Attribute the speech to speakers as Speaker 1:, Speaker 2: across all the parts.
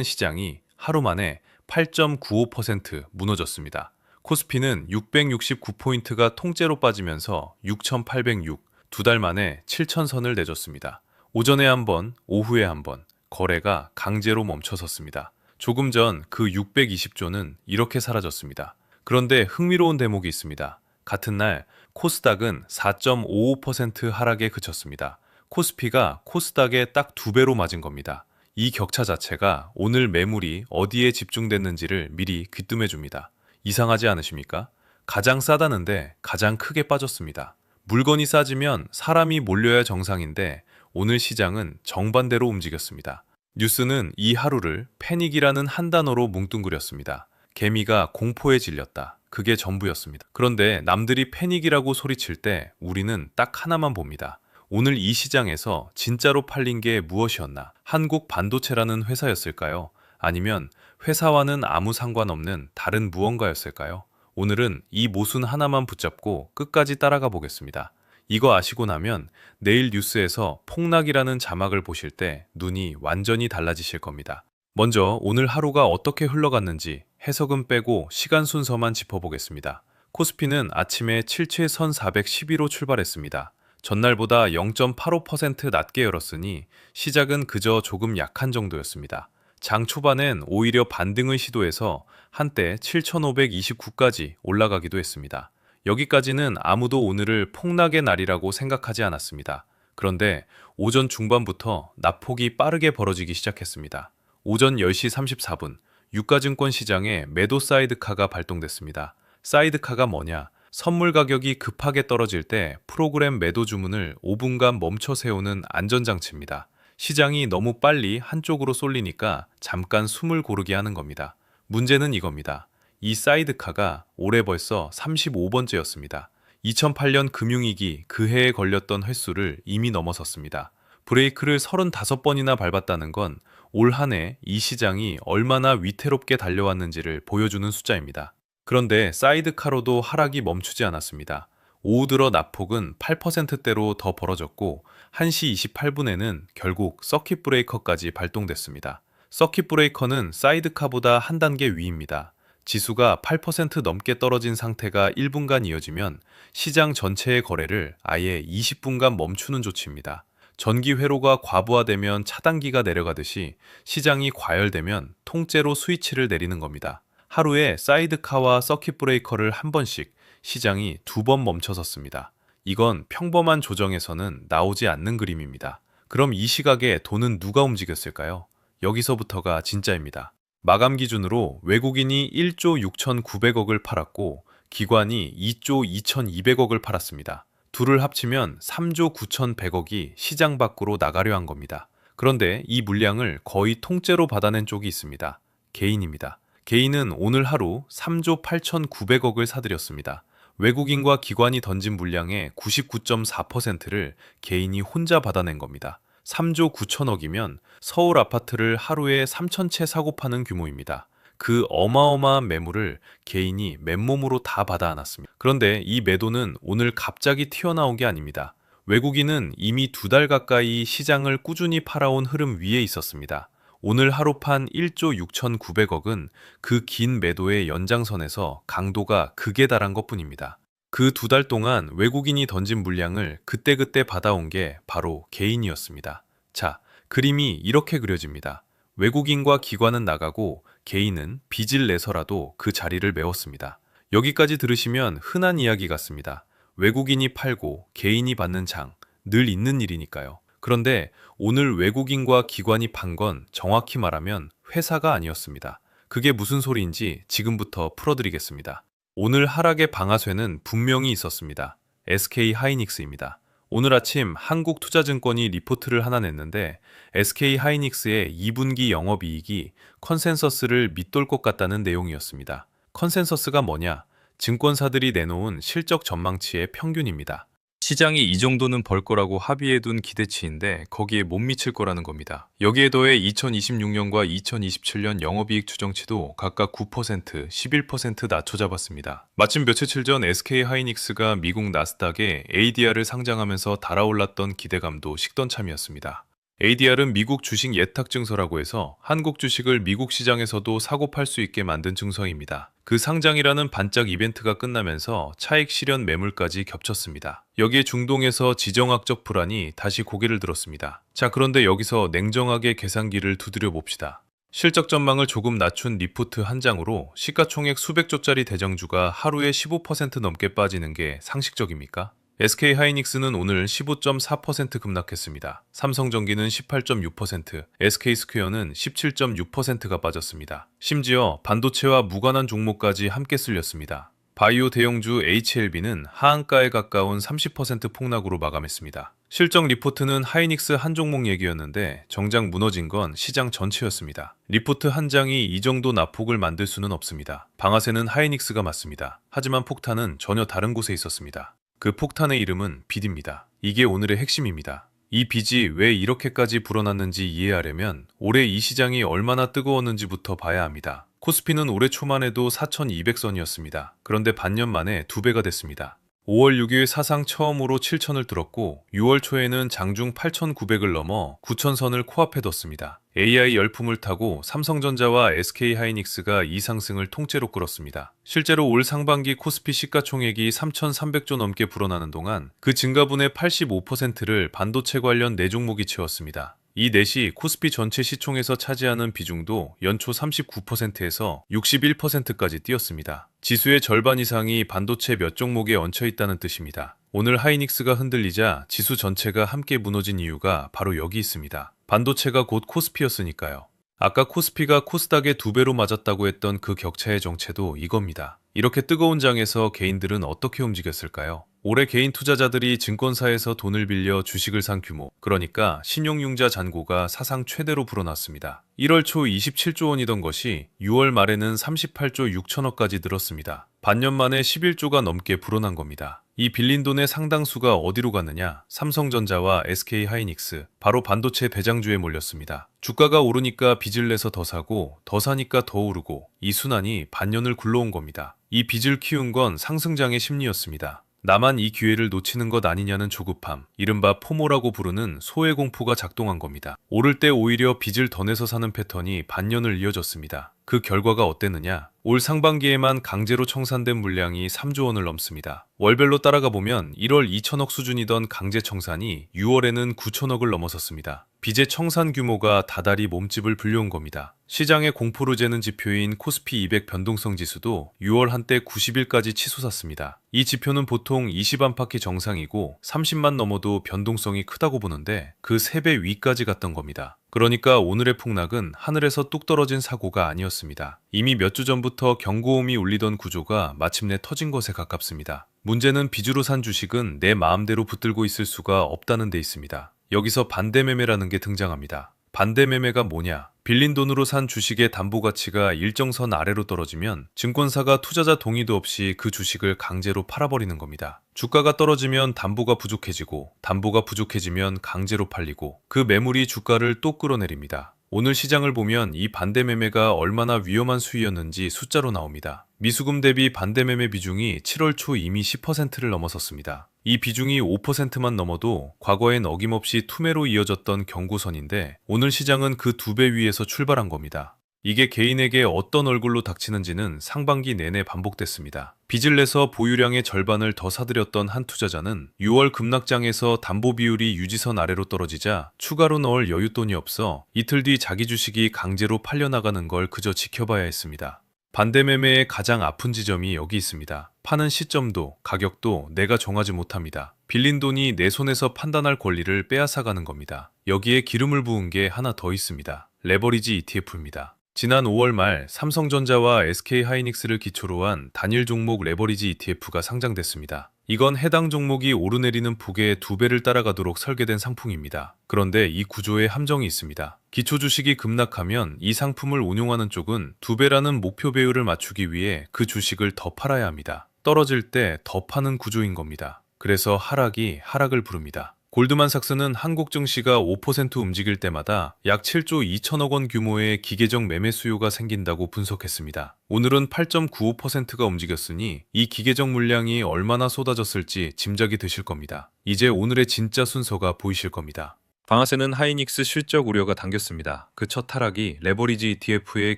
Speaker 1: 시장이 하루 만에 8.95% 무너졌습니다. 코스피는 669포인트가 통째로 빠지면서 6,806, 두 달 만에 7,000선을 내줬습니다. 오전에 한 번, 오후에 한 번, 거래가 강제로 멈춰섰습니다. 조금 전 그 620조는 이렇게 사라졌습니다. 그런데 흥미로운 대목이 있습니다. 같은 날 코스닥은 4.55% 하락에 그쳤습니다. 코스피가 코스닥에 딱 두 배로 맞은 겁니다. 이 격차 자체가 오늘 매물이 어디에 집중됐는지를 미리 귀뜸해 줍니다. 이상하지 않으십니까? 가장 싸다는데 가장 크게 빠졌습니다. 물건이 싸지면 사람이 몰려야 정상인데 오늘 시장은 정반대로 움직였습니다. 뉴스는 이 하루를 패닉이라는 한 단어로 뭉뚱그렸습니다. 개미가 공포에 질렸다. 그게 전부였습니다. 그런데 남들이 패닉이라고 소리칠 때 우리는 딱 하나만 봅니다. 오늘 이 시장에서 진짜로 팔린 게 무엇이었나? 한국 반도체라는 회사였을까요? 아니면 회사와는 아무 상관없는 다른 무언가였을까요? 오늘은 이 모순 하나만 붙잡고 끝까지 따라가 보겠습니다. 이거 아시고 나면 내일 뉴스에서 폭락이라는 자막을 보실 때 눈이 완전히 달라지실 겁니다. 먼저 오늘 하루가 어떻게 흘러갔는지 해석은 빼고 시간 순서만 짚어보겠습니다. 코스피는 아침에 7최선 412로 출발했습니다. 전날보다 0.85% 낮게 열었으니 시작은 그저 조금 약한 정도였습니다. 장 초반엔 오히려 반등을 시도해서 한때 7,529까지 올라가기도 했습니다. 여기까지는 아무도 오늘을 폭락의 날이라고 생각하지 않았습니다. 그런데 오전 중반부터 낙폭이 빠르게 벌어지기 시작했습니다. 오전 10시 34분, 유가증권 시장에 매도 사이드카가 발동됐습니다. 사이드카가 뭐냐? 선물 가격이 급하게 떨어질 때 프로그램 매도 주문을 5분간 멈춰 세우는 안전장치입니다. 시장이 너무 빨리 한쪽으로 쏠리니까 잠깐 숨을 고르게 하는 겁니다. 문제는 이겁니다. 이 사이드카가 올해 벌써 35번째였습니다. 2008년 금융위기 그 해에 걸렸던 횟수를 이미 넘어섰습니다. 브레이크를 35번이나 밟았다는 건 올 한 해 이 시장이 얼마나 위태롭게 달려왔는지를 보여주는 숫자입니다. 그런데 사이드카로도 하락이 멈추지 않았습니다. 오후 들어 낙폭은 8%대로 더 벌어졌고 1시 28분에는 결국 서킷 브레이커까지 발동됐습니다. 서킷 브레이커는 사이드카보다 한 단계 위입니다. 지수가 8% 넘게 떨어진 상태가 1분간 이어지면 시장 전체의 거래를 아예 20분간 멈추는 조치입니다. 전기 회로가 과부하되면 차단기가 내려가듯이 시장이 과열되면 통째로 스위치를 내리는 겁니다. 하루에 사이드카와 서킷 브레이커를 한 번씩 시장이 두 번 멈춰섰습니다. 이건 평범한 조정에서는 나오지 않는 그림입니다. 그럼 이 시각에 돈은 누가 움직였을까요? 여기서부터가 진짜입니다. 마감 기준으로 외국인이 1조 6,900억을 팔았고 기관이 2조 2,200억을 팔았습니다. 둘을 합치면 3조 9,100억이 시장 밖으로 나가려 한 겁니다. 그런데 이 물량을 거의 통째로 받아낸 쪽이 있습니다. 개인입니다. 개인은 오늘 하루 3조 8,900억을 사들였습니다. 외국인과 기관이 던진 물량의 99.4%를 개인이 혼자 받아낸 겁니다. 3조 9천억이면 서울 아파트를 하루에 3,000채 사고 파는 규모입니다. 그 어마어마한 매물을 개인이 맨몸으로 다 받아 안았습니다. 그런데 이 매도는 오늘 갑자기 튀어나온 게 아닙니다. 외국인은 이미 두 달 가까이 시장을 꾸준히 팔아온 흐름 위에 있었습니다. 오늘 하루 판 1조 6,900억은 그 긴 매도의 연장선에서 강도가 극에 달한 것뿐입니다. 그 두 달 동안 외국인이 던진 물량을 그때그때 받아온 게 바로 개인이었습니다. 자, 그림이 이렇게 그려집니다. 외국인과 기관은 나가고 개인은 빚을 내서라도 그 자리를 메웠습니다. 여기까지 들으시면 흔한 이야기 같습니다. 외국인이 팔고 개인이 받는 장, 늘 있는 일이니까요. 그런데 오늘 외국인과 기관이 판 건 정확히 말하면 회사가 아니었습니다. 그게 무슨 소리인지 지금부터 풀어드리겠습니다. 오늘 하락의 방아쇠는 분명히 있었습니다. SK하이닉스입니다. 오늘 아침 한국투자증권이 리포트를 하나 냈는데 SK하이닉스의 2분기 영업이익이 컨센서스를 밑돌 것 같다는 내용이었습니다. 컨센서스가 뭐냐? 증권사들이 내놓은 실적 전망치의 평균입니다. 시장이 이 정도는 벌 거라고 합의해둔 기대치인데 거기에 못 미칠 거라는 겁니다. 여기에 더해 2026년과 2027년 영업이익 추정치도 각각 9%, 11% 낮춰 잡았습니다. 마침 며칠 전 SK하이닉스가 미국 나스닥에 ADR을 상장하면서 달아올랐던 기대감도 식던 참이었습니다. ADR은 미국 주식 예탁 증서라고 해서 한국 주식을 미국 시장에서도 사고 팔 수 있게 만든 증서입니다. 그 상장이라는 반짝 이벤트가 끝나면서 차익 실현 매물까지 겹쳤습니다. 여기에 중동에서 지정학적 불안이 다시 고개를 들었습니다. 자, 그런데 여기서 냉정하게 계산기를 두드려 봅시다. 실적 전망을 조금 낮춘 리포트 한 장으로 시가총액 수백조짜리 대장주가 하루에 15% 넘게 빠지는 게 상식적입니까? SK하이닉스는 오늘 15.4% 급락했습니다. 삼성전기는 18.6%, SK스퀘어는 17.6%가 빠졌습니다. 심지어 반도체와 무관한 종목까지 함께 쓸렸습니다. 바이오 대형주 HLB는 하한가에 가까운 30% 폭락으로 마감했습니다. 실적 리포트는 하이닉스 한 종목 얘기였는데 정작 무너진 건 시장 전체였습니다. 리포트 한 장이 이 정도 낙폭을 만들 수는 없습니다. 방아쇠는 하이닉스가 맞습니다. 하지만 폭탄은 전혀 다른 곳에 있었습니다. 그 폭탄의 이름은 빚입니다. 이게 오늘의 핵심입니다. 이 빚이 왜 이렇게까지 불어났는지 이해하려면 올해 이 시장이 얼마나 뜨거웠는지부터 봐야 합니다. 코스피는 올해 초만 해도 4,200선이었습니다. 그런데 반년 만에 2배가 됐습니다. 5월 6일 사상 처음으로 7,000을 뚫었고 6월 초에는 장중 8,900을 넘어 9,000선을 코앞에 뒀습니다. AI 열풍을 타고 삼성전자와 SK하이닉스가 이 상승을 통째로 끌었습니다. 실제로 올 상반기 코스피 시가총액이 3,300조 넘게 불어나는 동안 그 증가분의 85%를 반도체 관련 4종목이 채웠습니다. 이 넷이 코스피 전체 시총에서 차지하는 비중도 연초 39%에서 61%까지 뛰었습니다. 지수의 절반 이상이 반도체 몇 종목에 얹혀 있다는 뜻입니다. 오늘 하이닉스가 흔들리자 지수 전체가 함께 무너진 이유가 바로 여기 있습니다. 반도체가 곧 코스피였으니까요. 아까 코스피가 코스닥의 2배로 맞았다고 했던 그 격차의 정체도 이겁니다. 이렇게 뜨거운 장에서 개인들은 어떻게 움직였을까요? 올해 개인 투자자들이 증권사에서 돈을 빌려 주식을 산 규모, 그러니까 신용융자 잔고가 사상 최대로 불어났습니다. 1월 초 27조 원이던 것이 6월 말에는 38조 6천억까지 늘었습니다. 반년 만에 11조가 넘게 불어난 겁니다. 이 빌린 돈의 상당수가 어디로 갔느냐? 삼성전자와 SK하이닉스, 바로 반도체 대장주에 몰렸습니다. 주가가 오르니까 빚을 내서 더 사고, 더 사니까 더 오르고, 이 순환이 반년을 굴러온 겁니다. 이 빚을 키운 건 상승장의 심리였습니다. 나만 이 기회를 놓치는 것 아니냐는 조급함, 이른바 포모라고 부르는 소외 공포가 작동한 겁니다. 오를 때 오히려 빚을 더 내서 사는 패턴이 반년을 이어졌습니다. 그 결과가 어땠느냐? 올 상반기에만 강제로 청산된 물량이 3조 원을 넘습니다. 월별로 따라가 보면 1월 2천억 수준이던 강제 청산이 6월에는 9천억을 넘어섰습니다. 빚의 청산 규모가 다달이 몸집을 불려온 겁니다. 시장의 공포를 재는 지표인 코스피 200 변동성 지수도 6월 한때 90일까지 치솟았습니다. 이 지표는 보통 20 안팎이 정상이고 30만 넘어도 변동성이 크다고 보는데 그 3배 위까지 갔던 겁니다. 그러니까 오늘의 폭락은 하늘에서 뚝 떨어진 사고가 아니었습니다. 이미 몇 주 전부터 경고음이 울리던 구조가 마침내 터진 것에 가깝습니다. 문제는 빚으로 산 주식은 내 마음대로 붙들고 있을 수가 없다는 데 있습니다. 여기서 반대매매라는 게 등장합니다. 반대매매가 뭐냐? 빌린 돈으로 산 주식의 담보 가치가 일정선 아래로 떨어지면 증권사가 투자자 동의도 없이 그 주식을 강제로 팔아버리는 겁니다. 주가가 떨어지면 담보가 부족해지고, 담보가 부족해지면 강제로 팔리고, 그 매물이 주가를 또 끌어내립니다. 오늘 시장을 보면 이 반대매매가 얼마나 위험한 수위였는지 숫자로 나옵니다. 미수금 대비 반대매매 비중이 7월 초 이미 10%를 넘어섰습니다. 이 비중이 5%만 넘어도 과거엔 어김없이 투매로 이어졌던 경고선인데 오늘 시장은 그 2배 위에서 출발한 겁니다. 이게 개인에게 어떤 얼굴로 닥치는지는 상반기 내내 반복됐습니다. 빚을 내서 보유량의 절반을 더 사들였던 한 투자자는 6월 급락장에서 담보 비율이 유지선 아래로 떨어지자 추가로 넣을 여윳돈이 없어 이틀 뒤 자기 주식이 강제로 팔려나가는 걸 그저 지켜봐야 했습니다. 반대매매의 가장 아픈 지점이 여기 있습니다. 파는 시점도 가격도 내가 정하지 못합니다. 빌린 돈이 내 손에서 판단할 권리를 빼앗아가는 겁니다. 여기에 기름을 부은 게 하나 더 있습니다. 레버리지 ETF입니다. 지난 5월 말 삼성전자와 SK하이닉스를 기초로 한 단일 종목 레버리지 ETF가 상장됐습니다. 이건 해당 종목이 오르내리는 폭의 2배를 따라가도록 설계된 상품입니다. 그런데 이 구조에 함정이 있습니다. 기초 주식이 급락하면 이 상품을 운용하는 쪽은 2배라는 목표 배율을 맞추기 위해 그 주식을 더 팔아야 합니다. 떨어질 때 더 파는 구조인 겁니다. 그래서 하락이 하락을 부릅니다. 골드만삭스는 한국 증시가 5% 움직일 때마다 약 7조 2천억 원 규모의 기계적 매매 수요가 생긴다고 분석했습니다. 오늘은 8.95%가 움직였으니 이 기계적 물량이 얼마나 쏟아졌을지 짐작이 되실 겁니다. 이제 오늘의 진짜 순서가 보이실 겁니다. 방아쇠는 하이닉스 실적 우려가 당겼습니다. 그 첫 하락이 레버리지 ETF의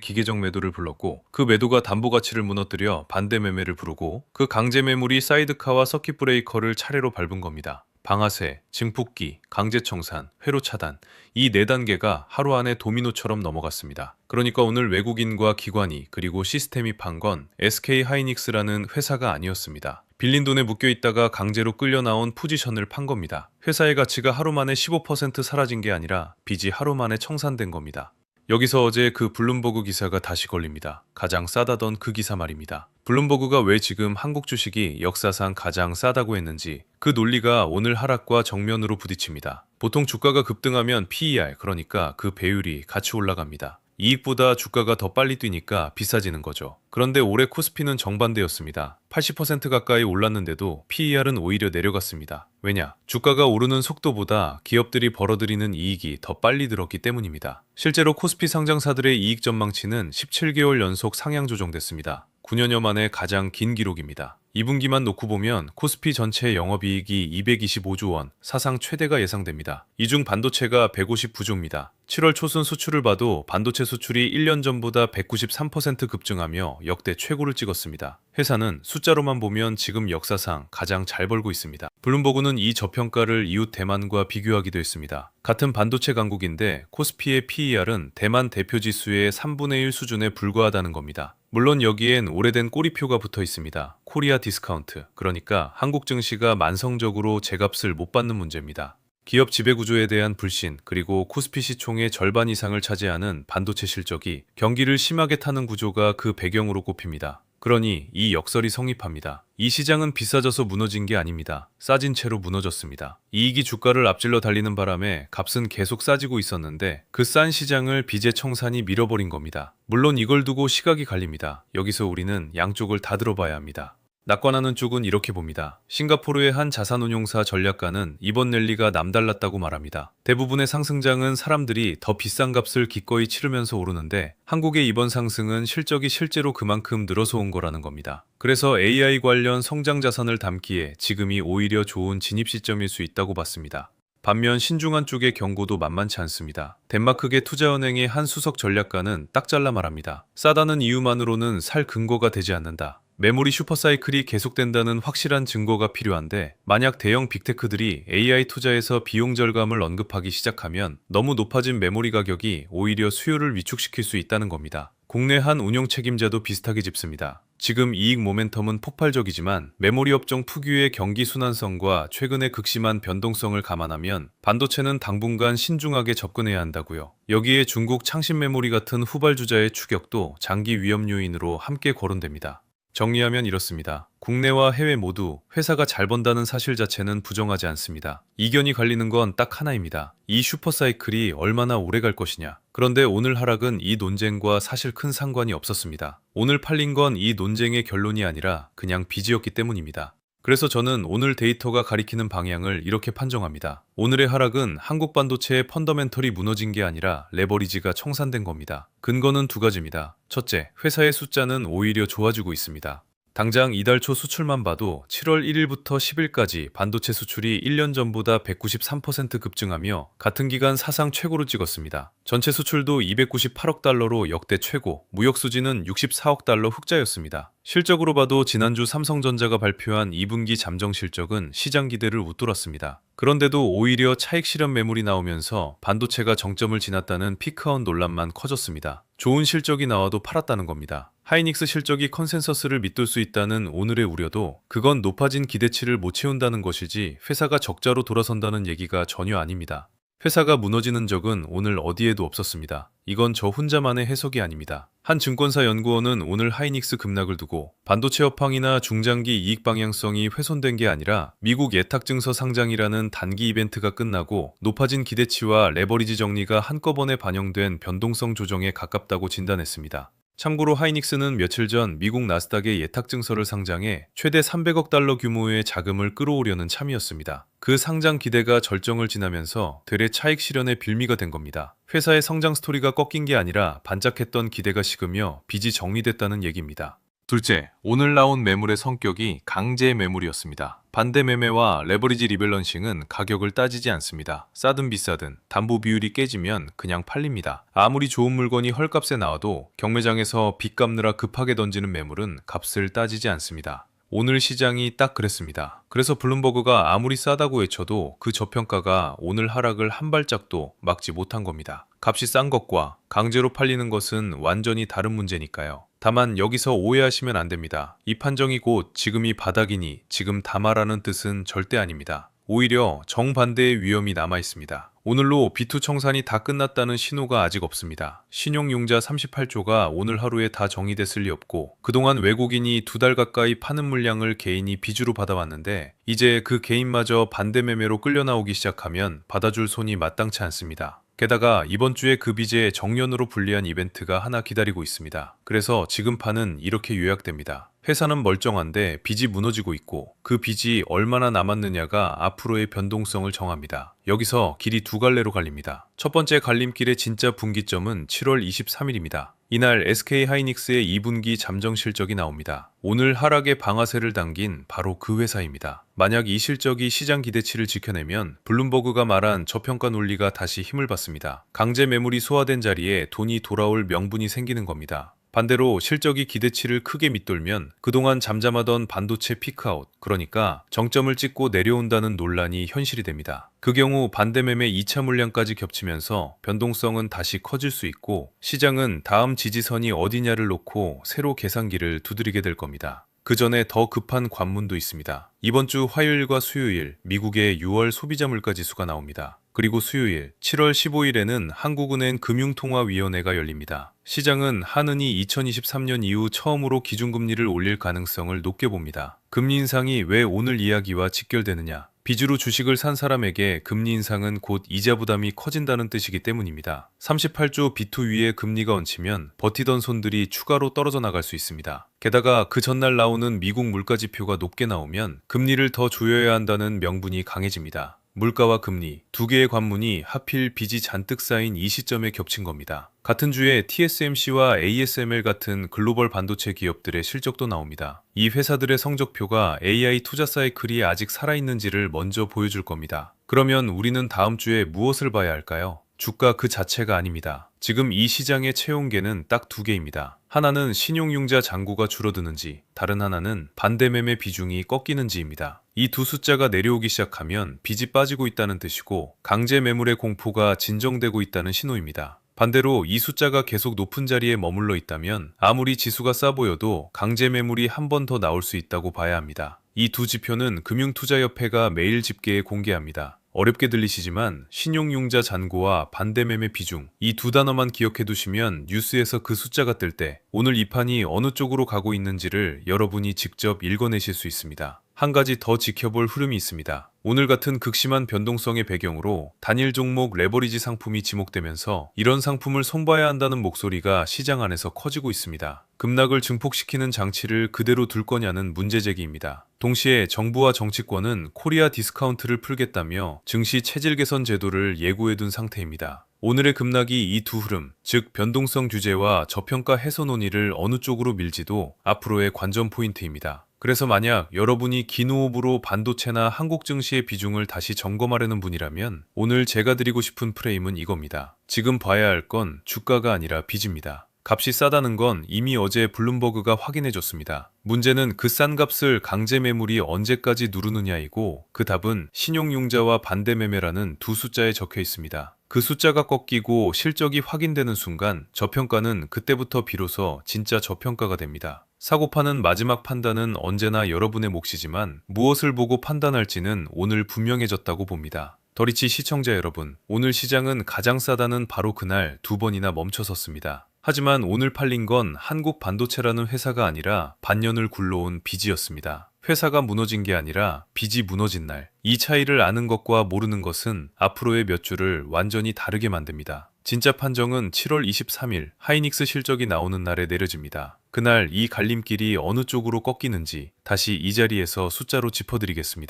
Speaker 1: 기계적 매도를 불렀고 그 매도가 담보 가치를 무너뜨려 반대 매매를 부르고 그 강제 매물이 사이드카와 서킷 브레이커를 차례로 밟은 겁니다. 방아쇠, 증폭기, 강제 청산, 회로 차단 이 네 단계가 하루 안에 도미노처럼 넘어갔습니다. 그러니까 오늘 외국인과 기관이 그리고 시스템이 판 건 SK 하이닉스라는 회사가 아니었습니다. 빌린 돈에 묶여 있다가 강제로 끌려 나온 포지션을 판 겁니다. 회사의 가치가 하루 만에 15% 사라진 게 아니라 빚이 하루 만에 청산된 겁니다. 여기서 어제 그 블룸버그 기사가 다시 걸립니다. 가장 싸다던 그 기사 말입니다. 블룸버그가 왜 지금 한국 주식이 역사상 가장 싸다고 했는지 그 논리가 오늘 하락과 정면으로 부딪힙니다. 보통 주가가 급등하면 PER, 그러니까 그 배율이 같이 올라갑니다. 이익보다 주가가 더 빨리 뛰니까 비싸지는 거죠. 그런데 올해 코스피는 정반대였습니다. 80% 가까이 올랐는데도 PER은 오히려 내려갔습니다. 왜냐? 주가가 오르는 속도보다 기업들이 벌어들이는 이익이 더 빨리 들었기 때문입니다. 실제로 코스피 상장사들의 이익 전망치는 17개월 연속 상향 조정됐습니다. 9년여 만에 가장 긴 기록입니다. 2분기만 놓고 보면 코스피 전체 영업이익이 225조 원, 사상 최대가 예상됩니다. 이 중 반도체가 159조입니다. 7월 초순 수출을 봐도 반도체 수출이 1년 전보다 193% 급증하며 역대 최고를 찍었습니다. 회사는 숫자로만 보면 지금 역사상 가장 잘 벌고 있습니다. 블룸버그는 이 저평가를 이웃 대만과 비교하기도 했습니다. 같은 반도체 강국인데 코스피의 PER은 대만 대표 지수의 3분의 1 수준에 불과하다는 겁니다. 물론 여기엔 오래된 꼬리표가 붙어 있습니다. 코리아 디스카운트, 그러니까 한국 증시가 만성적으로 제값을 못 받는 문제입니다. 기업 지배구조에 대한 불신, 그리고 코스피 시총의 절반 이상을 차지하는 반도체 실적이 경기를 심하게 타는 구조가 그 배경으로 꼽힙니다. 그러니 이 역설이 성립합니다. 이 시장은 비싸져서 무너진 게 아닙니다. 싸진 채로 무너졌습니다. 이익이 주가를 앞질러 달리는 바람에 값은 계속 싸지고 있었는데 그 싼 시장을 빚의 청산이 밀어버린 겁니다. 물론 이걸 두고 시각이 갈립니다. 여기서 우리는 양쪽을 다 들어봐야 합니다. 낙관하는 쪽은 이렇게 봅니다. 싱가포르의 한 자산운용사 전략가는 이번 랠리가 남달랐다고 말합니다. 대부분의 상승장은 사람들이 더 비싼 값을 기꺼이 치르면서 오르는데 한국의 이번 상승은 실적이 실제로 그만큼 늘어서 온 거라는 겁니다. 그래서 AI 관련 성장 자산을 담기에 지금이 오히려 좋은 진입 시점일 수 있다고 봤습니다. 반면 신중한 쪽의 경고도 만만치 않습니다. 덴마크계 투자은행의 한 수석 전략가는 딱 잘라 말합니다. 싸다는 이유만으로는 살 근거가 되지 않는다. 메모리 슈퍼사이클이 계속된다는 확실한 증거가 필요한데 만약 대형 빅테크들이 AI 투자에서 비용 절감을 언급하기 시작하면 너무 높아진 메모리 가격이 오히려 수요를 위축시킬 수 있다는 겁니다. 국내 한 운용 책임자도 비슷하게 짚습니다. 지금 이익 모멘텀은 폭발적이지만 메모리 업종 특유의 경기 순환성과 최근의 극심한 변동성을 감안하면 반도체는 당분간 신중하게 접근해야 한다고요. 여기에 중국 창신 메모리 같은 후발주자의 추격도 장기 위험 요인으로 함께 거론됩니다. 정리하면 이렇습니다. 국내와 해외 모두 회사가 잘 번다는 사실 자체는 부정하지 않습니다. 이견이 갈리는 건 딱 하나입니다. 이 슈퍼사이클이 얼마나 오래 갈 것이냐. 그런데 오늘 하락은 이 논쟁과 사실 큰 상관이 없었습니다. 오늘 팔린 건 이 논쟁의 결론이 아니라 그냥 빚이었기 때문입니다. 그래서 저는 오늘 데이터가 가리키는 방향을 이렇게 판정합니다. 오늘의 하락은 한국 반도체의 펀더멘털이 무너진 게 아니라 레버리지가 청산된 겁니다. 근거는 두 가지입니다. 첫째, 회사의 숫자는 오히려 좋아지고 있습니다. 당장 이달 초 수출만 봐도 7월 1일부터 10일까지 반도체 수출이 1년 전보다 193% 급증하며 같은 기간 사상 최고를 찍었습니다. 전체 수출도 298억 달러로 역대 최고, 무역 수지는 64억 달러 흑자였습니다. 실적으로 봐도 지난주 삼성전자가 발표한 2분기 잠정 실적은 시장 기대를 웃돌았습니다. 그런데도 오히려 차익 실현 매물이 나오면서 반도체가 정점을 지났다는 피크아웃 논란만 커졌습니다. 좋은 실적이 나와도 팔았다는 겁니다. 하이닉스 실적이 컨센서스를 밑돌 수 있다는 오늘의 우려도 그건 높아진 기대치를 못 채운다는 것이지 회사가 적자로 돌아선다는 얘기가 전혀 아닙니다. 회사가 무너지는 적은 오늘 어디에도 없었습니다. 이건 저 혼자만의 해석이 아닙니다. 한 증권사 연구원은 오늘 하이닉스 급락을 두고 반도체 업황이나 중장기 이익 방향성이 훼손된 게 아니라 미국 예탁증서 상장이라는 단기 이벤트가 끝나고 높아진 기대치와 레버리지 정리가 한꺼번에 반영된 변동성 조정에 가깝다고 진단했습니다. 참고로 하이닉스는 며칠 전 미국 나스닥의 예탁증서를 상장해 최대 300억 달러 규모의 자금을 끌어오려는 참이었습니다. 그 상장 기대가 절정을 지나면서 되레 차익 실현의 빌미가 된 겁니다. 회사의 성장 스토리가 꺾인 게 아니라 반짝했던 기대가 식으며 빚이 정리됐다는 얘기입니다. 둘째, 오늘 나온 매물의 성격이 강제 매물이었습니다. 반대 매매와 레버리지 리밸런싱은 가격을 따지지 않습니다. 싸든 비싸든 담보 비율이 깨지면 그냥 팔립니다. 아무리 좋은 물건이 헐값에 나와도 경매장에서 빚 갚느라 급하게 던지는 매물은 값을 따지지 않습니다. 오늘 시장이 딱 그랬습니다. 그래서 블룸버그가 아무리 싸다고 외쳐도 그 저평가가 오늘 하락을 한 발짝도 막지 못한 겁니다. 값이 싼 것과 강제로 팔리는 것은 완전히 다른 문제니까요. 다만 여기서 오해하시면 안 됩니다. 이 판정이 곧 지금이 바닥이니 지금 담아라는 뜻은 절대 아닙니다. 오히려 정반대의 위험이 남아 있습니다. 오늘로 B2 청산이 다 끝났다는 신호가 아직 없습니다. 신용융자 38조가 오늘 하루에 다 정리됐을 리 없고 그동안 외국인이 2달 가까이 파는 물량을 개인이 빚으로 받아왔는데 이제 그 개인마저 반대 매매로 끌려 나오기 시작하면 받아줄 손이 마땅치 않습니다. 게다가 이번 주에 그 빚에 정년으로 불리한 이벤트가 하나 기다리고 있습니다. 그래서 지금 판은 이렇게 요약됩니다. 회사는 멀쩡한데 빚이 무너지고 있고 그 빚이 얼마나 남았느냐가 앞으로의 변동성을 정합니다. 여기서 길이 두 갈래로 갈립니다. 첫 번째 갈림길의 진짜 분기점은 7월 23일입니다. 이날 SK하이닉스의 2분기 잠정 실적이 나옵니다. 오늘 하락의 방아쇠를 당긴 바로 그 회사입니다. 만약 이 실적이 시장 기대치를 지켜내면 블룸버그가 말한 저평가 논리가 다시 힘을 받습니다. 강제 매물이 소화된 자리에 돈이 돌아올 명분이 생기는 겁니다. 반대로 실적이 기대치를 크게 밑돌면 그동안 잠잠하던 반도체 피크아웃, 그러니까 정점을 찍고 내려온다는 논란이 현실이 됩니다. 그 경우 반대매매 2차 물량까지 겹치면서 변동성은 다시 커질 수 있고 시장은 다음 지지선이 어디냐를 놓고 새로 계산기를 두드리게 될 겁니다. 그 전에 더 급한 관문도 있습니다. 이번 주 화요일과 수요일 미국의 6월 소비자 물가 지수가 나옵니다. 그리고 수요일 7월 15일에는 한국은행 금융통화위원회가 열립니다. 시장은 한은이 2023년 이후 처음으로 기준금리를 올릴 가능성을 높게 봅니다. 금리 인상이 왜 오늘 이야기와 직결되느냐? 빚으로 주식을 산 사람에게 금리 인상은 곧 이자 부담이 커진다는 뜻이기 때문입니다. 38조 B2 위에 금리가 얹히면 버티던 손들이 추가로 떨어져 나갈 수 있습니다. 게다가 그 전날 나오는 미국 물가 지표가 높게 나오면 금리를 더 조여야 한다는 명분이 강해집니다. 물가와 금리, 두 개의 관문이 하필 빚이 잔뜩 쌓인 이 시점에 겹친 겁니다. 같은 주에 TSMC와 ASML 같은 글로벌 반도체 기업들의 실적도 나옵니다. 이 회사들의 성적표가 AI 투자 사이클이 아직 살아있는지를 먼저 보여줄 겁니다. 그러면 우리는 다음 주에 무엇을 봐야 할까요? 주가 그 자체가 아닙니다. 지금 이 시장의 채용계는 딱 두 개입니다. 하나는 신용융자 잔고가 줄어드는지, 다른 하나는 반대매매 비중이 꺾이는지입니다. 이 두 숫자가 내려오기 시작하면 빚이 빠지고 있다는 뜻이고 강제 매물의 공포가 진정되고 있다는 신호입니다. 반대로 이 숫자가 계속 높은 자리에 머물러 있다면 아무리 지수가 싸 보여도 강제 매물이 한 번 더 나올 수 있다고 봐야 합니다. 이 두 지표는 금융투자협회가 매일 집계에 공개합니다. 어렵게 들리시지만 신용융자 잔고와 반대매매 비중, 이 두 단어만 기억해 두시면 뉴스에서 그 숫자가 뜰 때 오늘 이 판이 어느 쪽으로 가고 있는지를 여러분이 직접 읽어내실 수 있습니다. 한 가지 더 지켜볼 흐름이 있습니다. 오늘 같은 극심한 변동성의 배경으로 단일 종목 레버리지 상품이 지목되면서 이런 상품을 손봐야 한다는 목소리가 시장 안에서 커지고 있습니다. 급락을 증폭시키는 장치를 그대로 둘 거냐는 문제제기입니다. 동시에 정부와 정치권은 코리아 디스카운트를 풀겠다며 증시 체질 개선 제도를 예고해둔 상태입니다. 오늘의 급락이 이 두 흐름, 즉 변동성 규제와 저평가 해소 논의를 어느 쪽으로 밀지도 앞으로의 관전 포인트입니다. 그래서 만약 여러분이 긴 호흡으로 반도체나 한국 증시의 비중을 다시 점검하려는 분이라면 오늘 제가 드리고 싶은 프레임은 이겁니다. 지금 봐야 할 건 주가가 아니라 빚입니다. 값이 싸다는 건 이미 어제 블룸버그가 확인해줬습니다. 문제는 그 싼 값을 강제 매물이 언제까지 누르느냐이고 그 답은 신용융자와 반대매매라는 두 숫자에 적혀 있습니다. 그 숫자가 꺾이고 실적이 확인되는 순간 저평가는 그때부터 비로소 진짜 저평가가 됩니다. 사고파는 마지막 판단은 언제나 여러분의 몫이지만 무엇을 보고 판단할지는 오늘 분명해졌다고 봅니다. 더리치 시청자 여러분, 오늘 시장은 가장 싸다는 바로 그날 두 번이나 멈춰섰습니다. 하지만 오늘 팔린 건 한국 반도체라는 회사가 아니라 반년을 굴러온 빚이었습니다. 회사가 무너진 게 아니라 빚이 무너진 날. 이 차이를 아는 것과 모르는 것은 앞으로의 몇 주를 완전히 다르게 만듭니다. 진짜 판정은 7월 23일 하이닉스 실적이 나오는 날에 내려집니다. 그날 이 갈림길이 어느 쪽으로 꺾이는지 다시 이 자리에서 숫자로 짚어드리겠습니다.